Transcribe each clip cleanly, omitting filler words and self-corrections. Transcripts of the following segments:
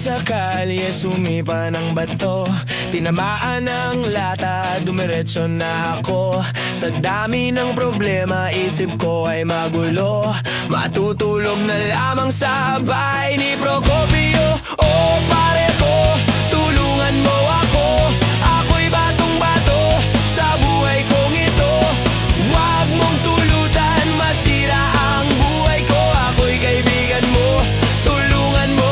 sa kalye, sumipa ng bato. Tinamaan ng lata, dumiretso na ako. Sa dami ng problema, isip ko ay magulo. Matutulog na lamang sa bahay ni Procopio. Oh pare ko, tulungan mo ako. Ako'y batong-bato sa buhay kong ito. Huwag mong tulutan, masira ang buhay ko. Ako'y kaibigan mo, tulungan mo.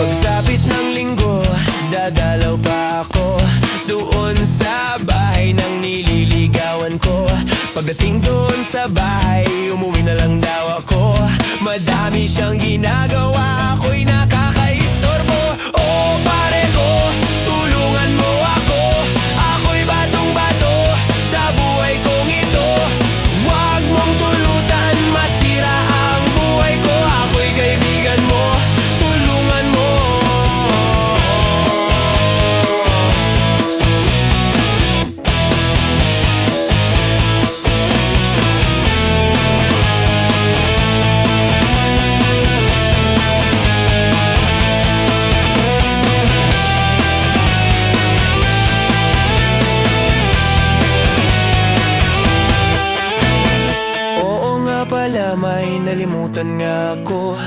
Pagsapit ng linggo, dadalaw pa ako doon sa bahay ng nililigawan ko. Pagdating doon sa bahay, umuwi na lang daw ako. Madami siyang ginagawa, ako'y nakakaistorbo. Oh pare ko, tulungan mo ako. Ako'y batong-bato sa buhay kong ito. Huwag mong tulutan, masira ang buhay ko. Ako'y kaibigan mo, tulungan mo. Pala may nalimutan nga ako.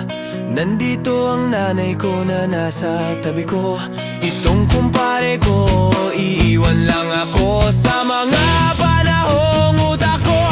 Nandito ang nanay ko na nasa tabi ko. Itong kumpare ko, iiwan lang ako sa mga panahong utak ko.